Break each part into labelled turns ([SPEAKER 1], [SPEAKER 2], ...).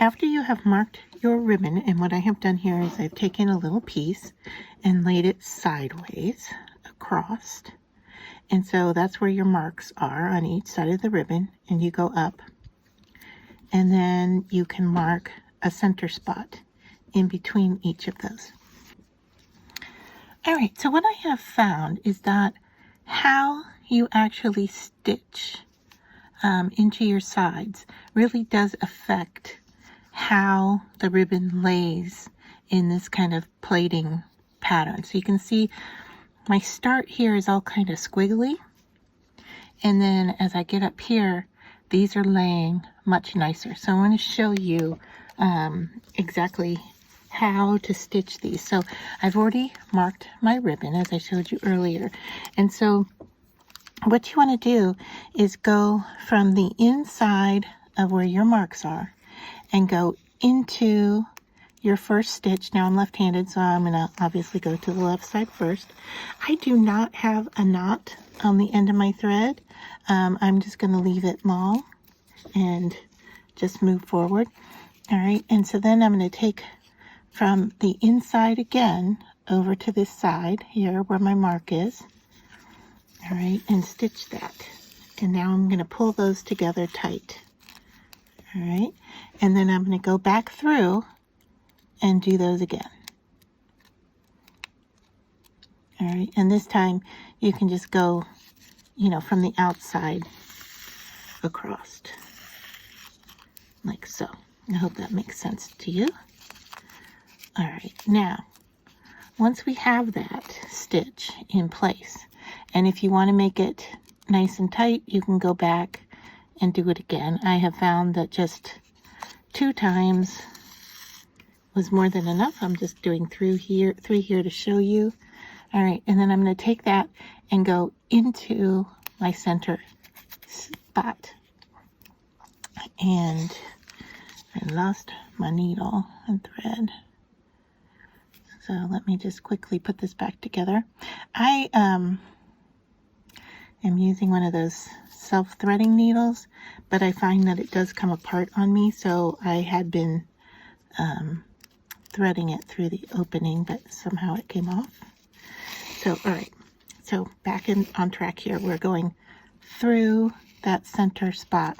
[SPEAKER 1] after you have marked your ribbon, and what I have done here is I've taken a little piece and laid it sideways across. And so that's where your marks are on each side of the ribbon, and you go up. And then you can mark a center spot in between each of those. All right, so what I have found is that how you actually stitch into your sides really does affect how the ribbon lays in this kind of plating pattern. So you can see my start here is all kind of squiggly, and then as I get up here, these are laying much nicer. So I'm going to show you exactly how to stitch these. So I've already marked my ribbon as I showed you earlier, and so what you want to do is go from the inside of where your marks are and go into your first stitch. Now I'm left-handed, so I'm going to obviously go to the left side first. I do not have a knot on the end of my thread. I'm just going to leave it long and just move forward. All right, and so then I'm going to take from the inside again over to this side here where my mark is. All right, and stitch that. And now I'm going to pull those together tight. All right, and then I'm going to go back through and do those again. All right, and this time you can just go, you know, from the outside across, like so. I hope that makes sense to you. All right, now, once we have that stitch in place, and if you want to make it nice and tight, you can go back and do it again. I have found that just 2 times was more than enough. I'm just doing 3 here to show you. All right, and then I'm going to take that and go into my center spot. And I lost my needle and thread. So let me just quickly put this back together. I am using one of those self-threading needles, but I find that it does come apart on me, so I had been threading it through the opening, but somehow it came off. So, all right, so back on track here. We're going through that center spot.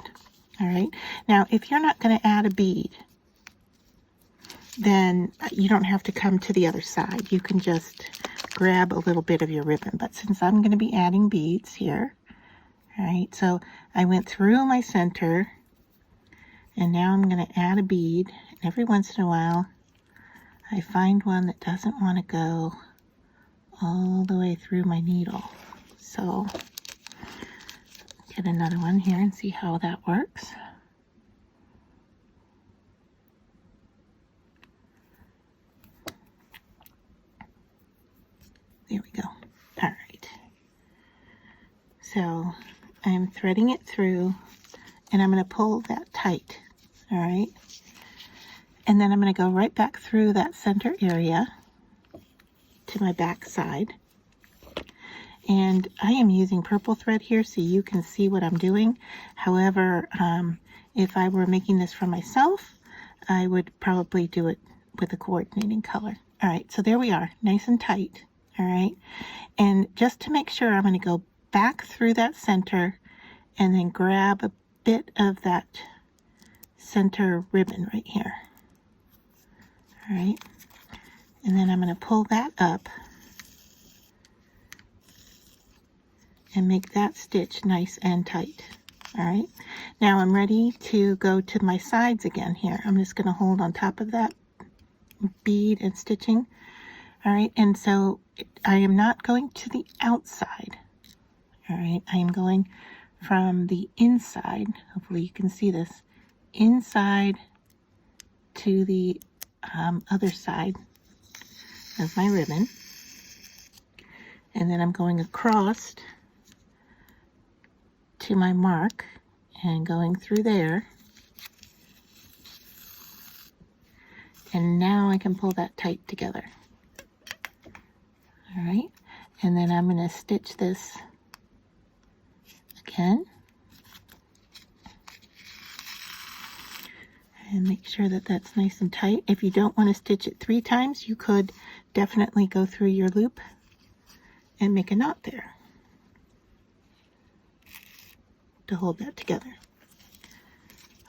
[SPEAKER 1] All right, now if you're not going to add a bead, then you don't have to come to the other side. You can just grab a little bit of your ribbon. But since I'm going to be adding beads here, all right, so I went through my center, and now I'm going to add a bead. And every once in a while, I find one that doesn't want to go all the way through my needle. So get another one here and see how that works. There we go. All right. So I'm threading it through, and I'm going to pull that tight. All right. And then I'm going to go right back through that center area to my back side. And I am using purple thread here so you can see what I'm doing. However, if I were making this for myself, I would probably do it with a coordinating color. All right, so there we are, nice and tight. All right, and just to make sure, I'm going to go back through that center and then grab a bit of that center ribbon right here. All right, and then I'm going to pull that up and make that stitch nice and tight. All right, now I'm ready to go to my sides again here. I'm just going to hold on top of that bead and stitching. All right, and so I am not going to the outside. All right, I am going from the inside, hopefully you can see this, inside to the other side of my ribbon. And then I'm going across to my mark and going through there. And now I can pull that tight together. All right, and then I'm going to stitch this again. And make sure that that's nice and tight. If you don't want to stitch it 3 times, you could definitely go through your loop and make a knot there to hold that together.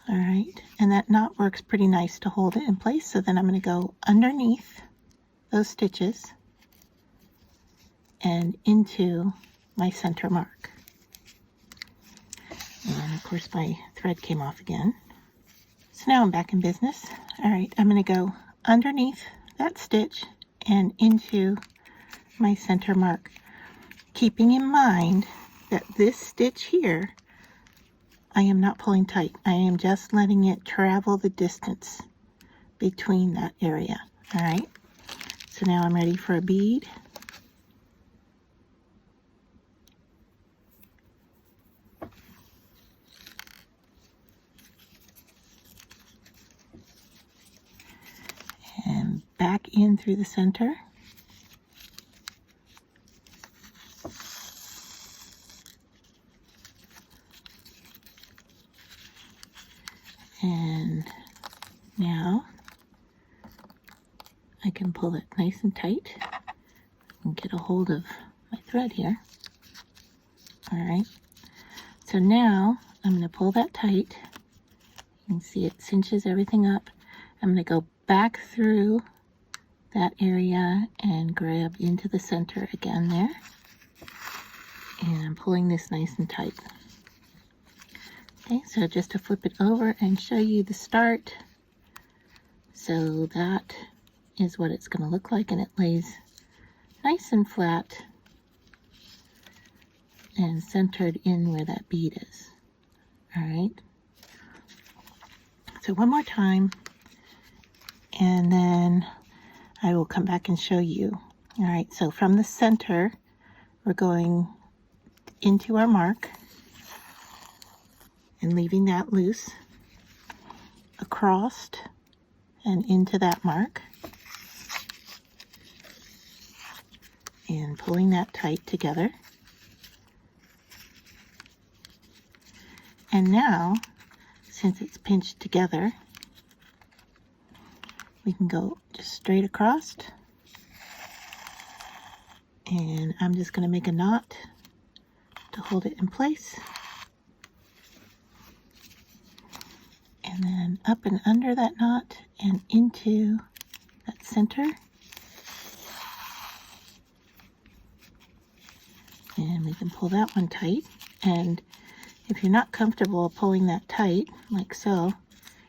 [SPEAKER 1] All right, and that knot works pretty nice to hold it in place. So then I'm going to go underneath those stitches and into my center mark. And of course my thread came off again. So now I'm back in business. All right, I'm going to go underneath that stitch and into my center mark, keeping in mind that this stitch here, I am not pulling tight. I am just letting it travel the distance between that area. All right, so now I'm ready for a bead. And back in through the center. And now I can pull it nice and tight and get a hold of my thread here. All right, so now I'm going to pull that tight. You can see it cinches everything up. I'm going to go back through that area and grab into the center again there. And I'm pulling this nice and tight. Okay, so just to flip it over and show you the start. So that is what it's going to look like, and it lays nice and flat and centered in where that bead is. All right. So one more time, and then I will come back and show you. All right, so from the center, we're going into our mark and leaving that loose, across and into that mark, and pulling that tight together. And now, since it's pinched together, we can go just straight across, and I'm just going to make a knot to hold it in place. And then up and under that knot and into that center. And we can pull that one tight. And if you're not comfortable pulling that tight, like so,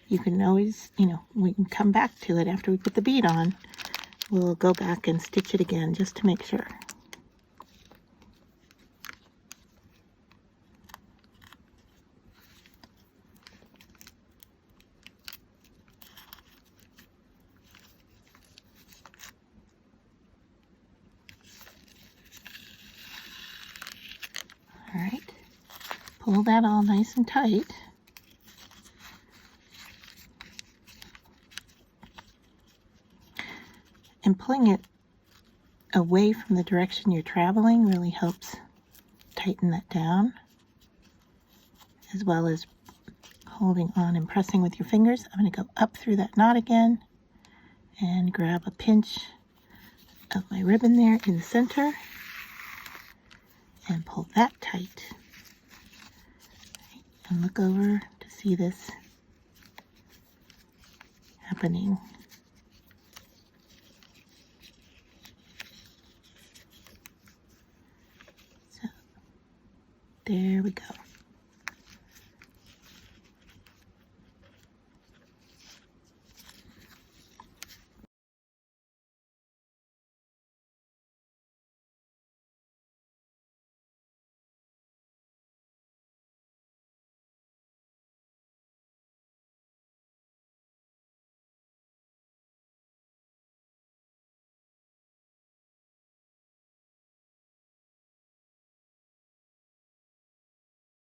[SPEAKER 1] you can always, we can come back to it after we put the bead on. We'll go back and stitch it again just to make sure. All right, pull that all nice and tight. And pulling it away from the direction you're traveling really helps tighten that down, as well as holding on and pressing with your fingers. I'm going to go up through that knot again and grab a pinch of my ribbon there in the center and pull that tight. And look over to see this happening. So there we go.